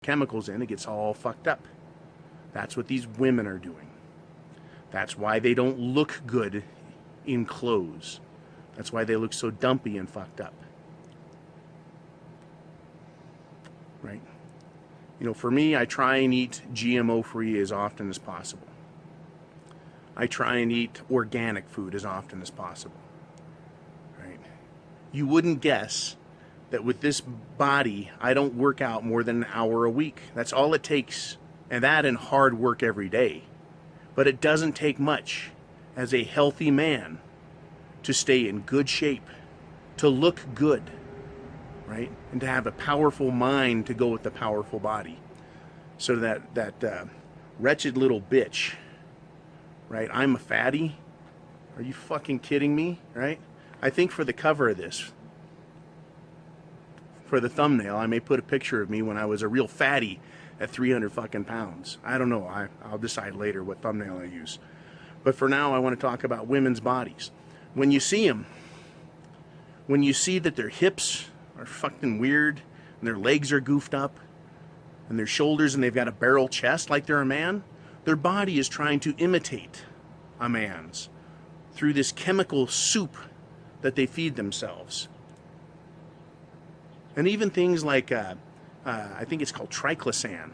chemicals in, it gets all fucked up. That's what these women are doing. That's why they don't look good in clothes. That's why they look so dumpy and fucked up. Right? You know, for me, I try and eat GMO-free as often as possible. I try and eat organic food as often as possible. Right? You wouldn't guess that with this body, I don't work out more than an hour a week. That's all it takes. And that and hard work every day. But it doesn't take much as a healthy man to stay in good shape, to look good, right? And to have a powerful mind to go with the powerful body. So that wretched little bitch, right? I'm a fatty. Are you fucking kidding me, right? I think for the cover of this, for the thumbnail, I may put a picture of me when I was a real fatty at 300 fucking pounds. I don't know. I'll decide later what thumbnail I use. But for now, I want to talk about women's bodies. When you see them, when you see that their hips are fucking weird, and their legs are goofed up, and their shoulders, and they've got a barrel chest like they're a man, their body is trying to imitate a man's through this chemical soup that they feed themselves. And even things like, I think it's called triclosan,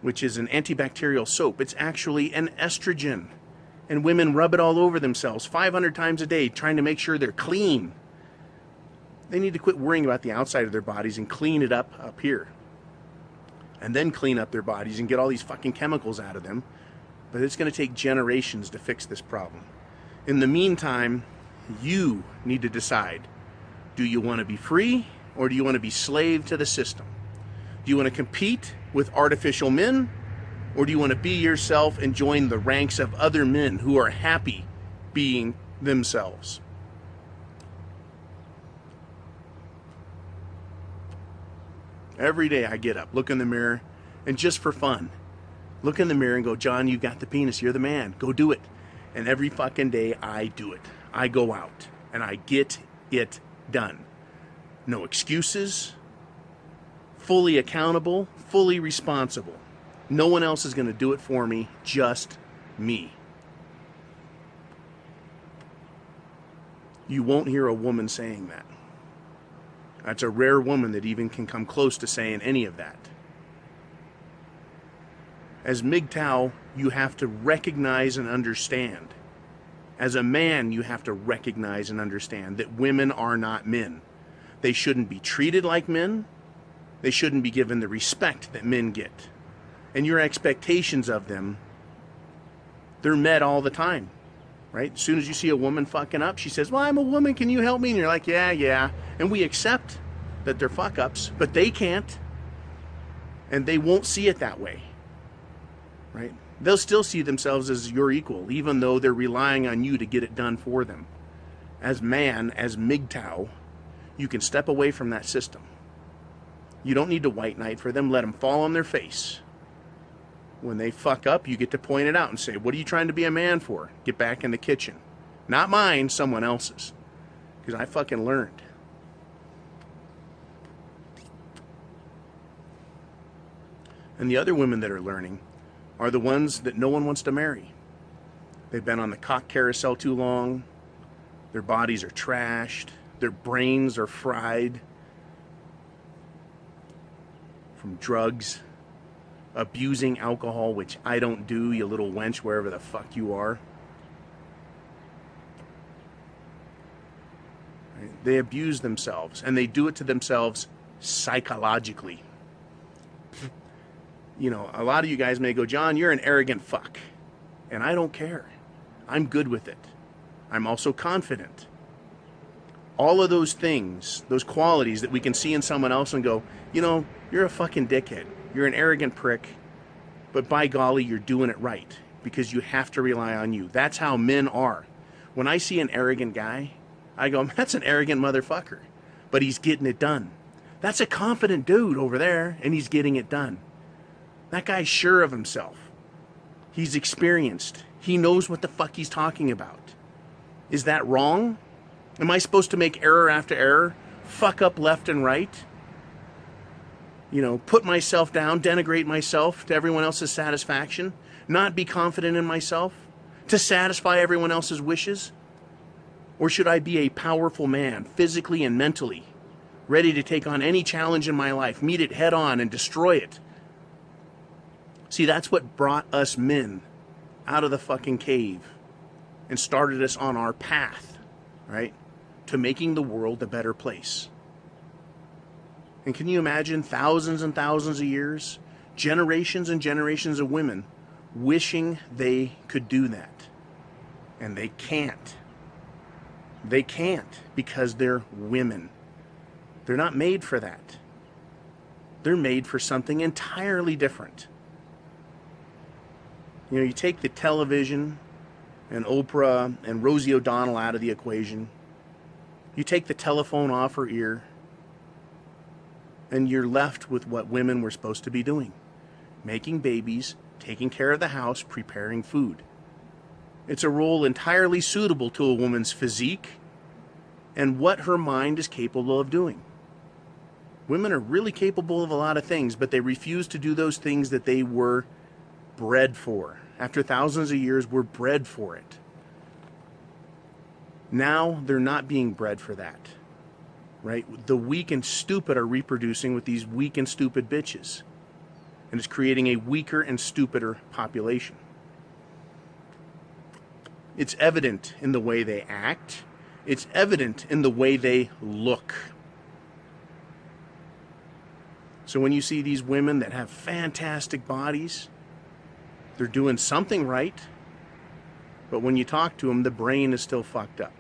which is an antibacterial soap. It's actually an estrogen. And women rub it all over themselves 500 times a day, trying to make sure they're clean. They need to quit worrying about the outside of their bodies and clean it up here. And then clean up their bodies and get all these fucking chemicals out of them. But it's going to take generations to fix this problem. In the meantime, you need to decide. Do you want to be free, or do you want to be slave to the system? Do you want to compete with artificial men, or do you want to be yourself and join the ranks of other men who are happy being themselves? Every day I get up, look in the mirror, and just for fun, look in the mirror and go, John, you got the penis, you're the man, go do it. And every fucking day I do it. I go out and I get it done. No excuses, fully accountable, fully responsible. No one else is going to do it for me, just me. You won't hear a woman saying that. That's a rare woman that even can come close to saying any of that. As Mgtow, you have to recognize and understand. As a man, you have to recognize and understand that women are not men. They shouldn't be treated like men. They shouldn't be given the respect that men get. And your expectations of them, they're met all the time, right? As soon as you see a woman fucking up, she says, well, I'm a woman, can you help me? And you're like, yeah. And we accept that they're fuck-ups, but they can't. And they won't see it that way, right? They'll still see themselves as your equal, even though they're relying on you to get it done for them. As man, as Mgtow, you can step away from that system. You don't need to white knight for them. Let them fall on their face. When they fuck up, you get to point it out and say, what are you trying to be a man for? Get back in the kitchen. Not mine, someone else's. Because I fucking learned. And the other women that are learning are the ones that no one wants to marry. They've been on the cock carousel too long. Their bodies are trashed. Their brains are fried from drugs, abusing alcohol, which I don't do, you little wench, wherever the fuck you are. Right? They abuse themselves, and they do it to themselves psychologically. You know, a lot of you guys may go, John, you're an arrogant fuck. And I don't care. I'm good with it. I'm also confident. All of those things, those qualities that we can see in someone else and go, you know, you're a fucking dickhead. You're an arrogant prick. But by golly, you're doing it right. Because you have to rely on you. That's how men are. When I see an arrogant guy, I go, that's an arrogant motherfucker. But he's getting it done. That's a confident dude over there, and he's getting it done. That guy's sure of himself. He's experienced. He knows what the fuck he's talking about. Is that wrong? Am I supposed to make error after error? Fuck up left and right? put myself down, denigrate myself to everyone else's satisfaction, not be confident in myself, to satisfy everyone else's wishes? Or should I be a powerful man, physically and mentally, ready to take on any challenge in my life, meet it head on and destroy it? See, that's what brought us men out of the fucking cave and started us on our path, right, to making the world a better place. And can you imagine thousands and thousands of years, generations and generations of women wishing they could do that? And they can't. They can't because they're women. They're not made for that. They're made for something entirely different. You take the television and Oprah and Rosie O'Donnell out of the equation. You take the telephone off her ear, and you're left with what women were supposed to be doing. Making babies, taking care of the house, preparing food. It's a role entirely suitable to a woman's physique and what her mind is capable of doing. Women are really capable of a lot of things, but they refuse to do those things that they were bred for. After thousands of years, we're bred for it. Now they're not being bred for that, right? The weak and stupid are reproducing with these weak and stupid bitches, and it's creating a weaker and stupider population. It's evident in the way they act. It's evident in the way they look. So when you see these women that have fantastic bodies, they're doing something right, but when you talk to them, the brain is still fucked up.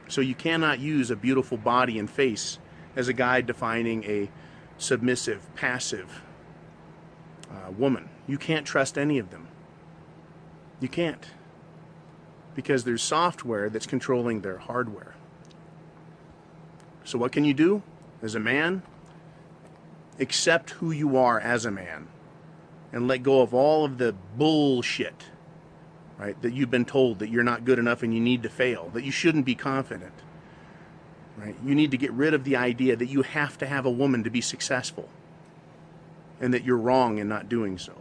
So you cannot use a beautiful body and face as a guide defining a submissive, passive woman. You can't trust any of them. You can't. Because there's software that's controlling their hardware. So what can you do as a man? Accept who you are as a man and let go of all of the bullshit, right? That you've been told that you're not good enough and you need to fail, that you shouldn't be confident, right? You need to get rid of the idea that you have to have a woman to be successful and that you're wrong in not doing so.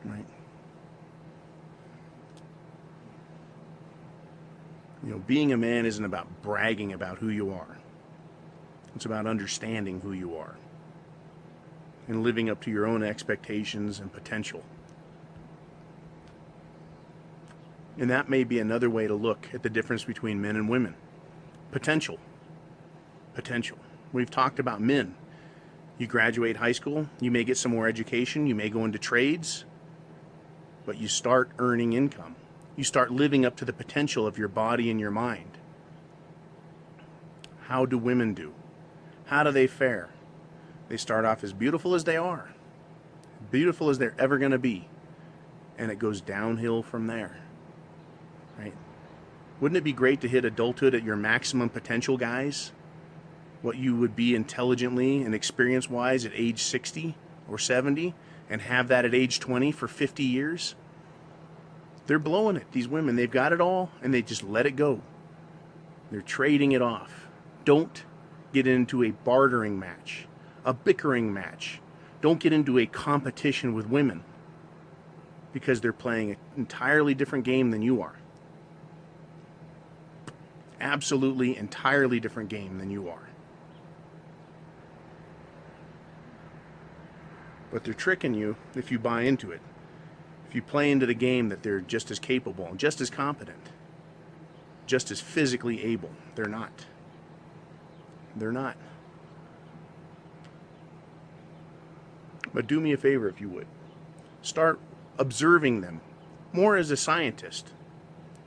Right? Being a man isn't about bragging about who you are. It's about understanding who you are and living up to your own expectations and potential. And that may be another way to look at the difference between men and women. Potential. Potential. We've talked about men. You graduate high school, you may get some more education, you may go into trades, but you start earning income. You start living up to the potential of your body and your mind. How do women do? How do they fare? They start off as beautiful as they are, beautiful as they're ever going to be, and it goes downhill from there. Right? Wouldn't it be great to hit adulthood at your maximum potential, guys? What you would be intelligently and experience-wise at age 60 or 70, and have that at age 20 for 50 years? They're blowing it, these women. They've got it all, and they just let it go. They're trading it off. Don't get into a bartering match, a bickering match. Don't get into a competition with women because they're playing an entirely different game than you are. Absolutely entirely different game than you are. But they're tricking you if you buy into it. If you play into the game that they're just as capable, just as competent, just as physically able. They're not. They're not. But do me a favor if you would. Start observing them more as a scientist.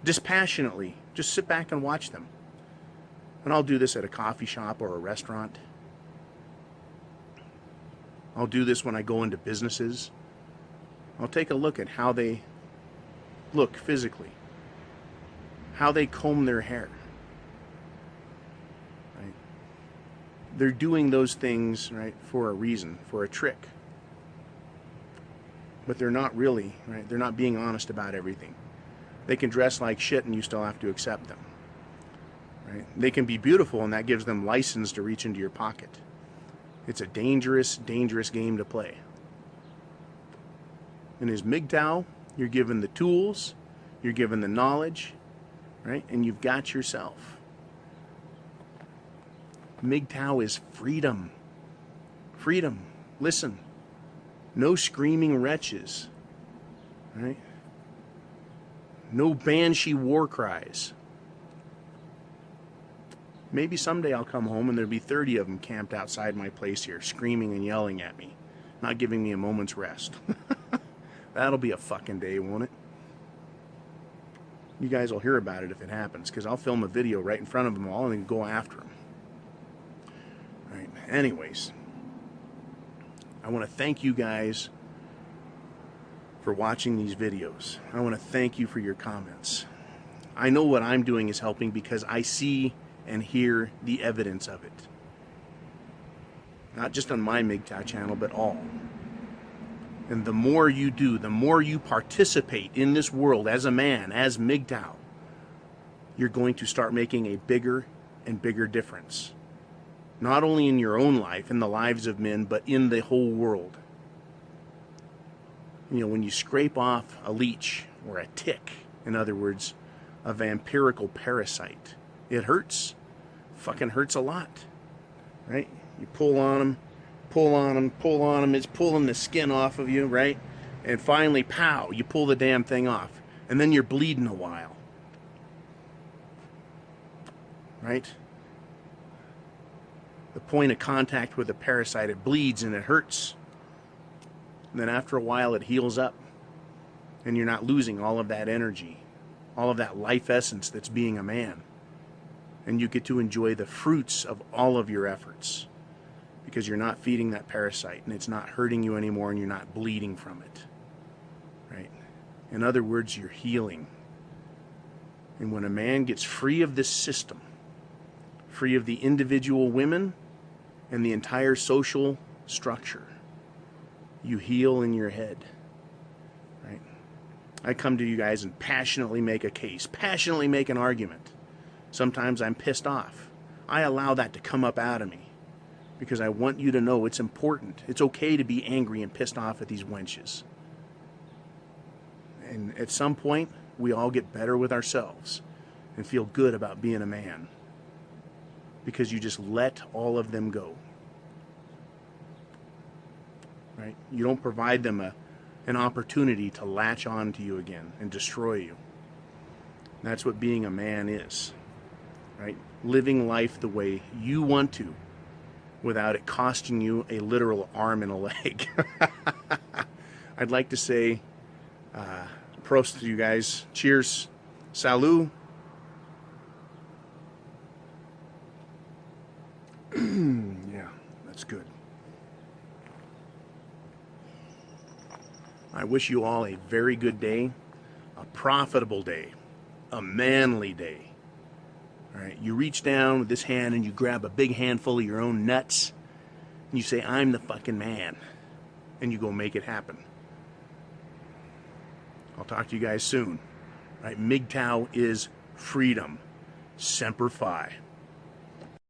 Dispassionately. Just sit back and watch them. And I'll do this at a coffee shop or a restaurant. I'll do this when I go into businesses. I'll take a look at how they look physically, how they comb their hair. Right? They're doing those things, right, for a reason, for a trick. But they're not really, right? They're not being honest about everything. They can dress like shit and you still have to accept them. right? They can be beautiful, and that gives them license to reach into your pocket. It's a dangerous, dangerous game to play. And as Mgtow, you're given the tools, you're given the knowledge, right? And you've got yourself. Mgtow is freedom. Freedom. Listen. No screaming wretches, right? No banshee war cries. Maybe someday I'll come home and there'll be 30 of them camped outside my place here, screaming and yelling at me, not giving me a moment's rest. That'll be a fucking day, won't it? You guys will hear about it if it happens, because I'll film a video right in front of them all and then go after them. All right. Anyways, I want to thank you guys for watching these videos. I want to thank you for your comments. I know what I'm doing is helping because I see and hear the evidence of it. Not just on my Mgtow channel, but all. And the more you do, the more you participate in this world as a man, as Mgtow, you're going to start making a bigger and bigger difference. Not only in your own life, in the lives of men, but in the whole world. You know, when you scrape off a leech or a tick, in other words, a vampirical parasite, it hurts. Fucking hurts a lot. Right? You pull on them, pull on them, pull on them. It's pulling the skin off of you, right? And finally, pow, you pull the damn thing off. And then you're bleeding a while. Right? The point of contact with the parasite, it bleeds and it hurts. And then after a while, it heals up. And you're not losing all of that energy, all of that life essence that's being a man. And you get to enjoy the fruits of all of your efforts because you're not feeding that parasite and it's not hurting you anymore and you're not bleeding from it. Right? In other words, you're healing. And when a man gets free of this system, free of the individual women and the entire social structure, you heal in your head. Right? I come to you guys and passionately make a case, passionately make an argument. Sometimes I'm pissed off. I allow that to come up out of me because I want you to know it's important. It's okay to be angry and pissed off at these wenches. And at some point, we all get better with ourselves and feel good about being a man because you just let all of them go. Right? You don't provide them an opportunity to latch on to you again and destroy you. That's what being a man is. Right? Living life the way you want to without it costing you a literal arm and a leg. I'd like to say prost to you guys. Cheers. Salut. Yeah, that's good. I wish you all a very good day, a profitable day, a manly day. All right, you reach down with this hand and you grab a big handful of your own nuts and you say, I'm the fucking man. And you go make it happen. I'll talk to you guys soon. All right, Mgtow is freedom. Semper Fi.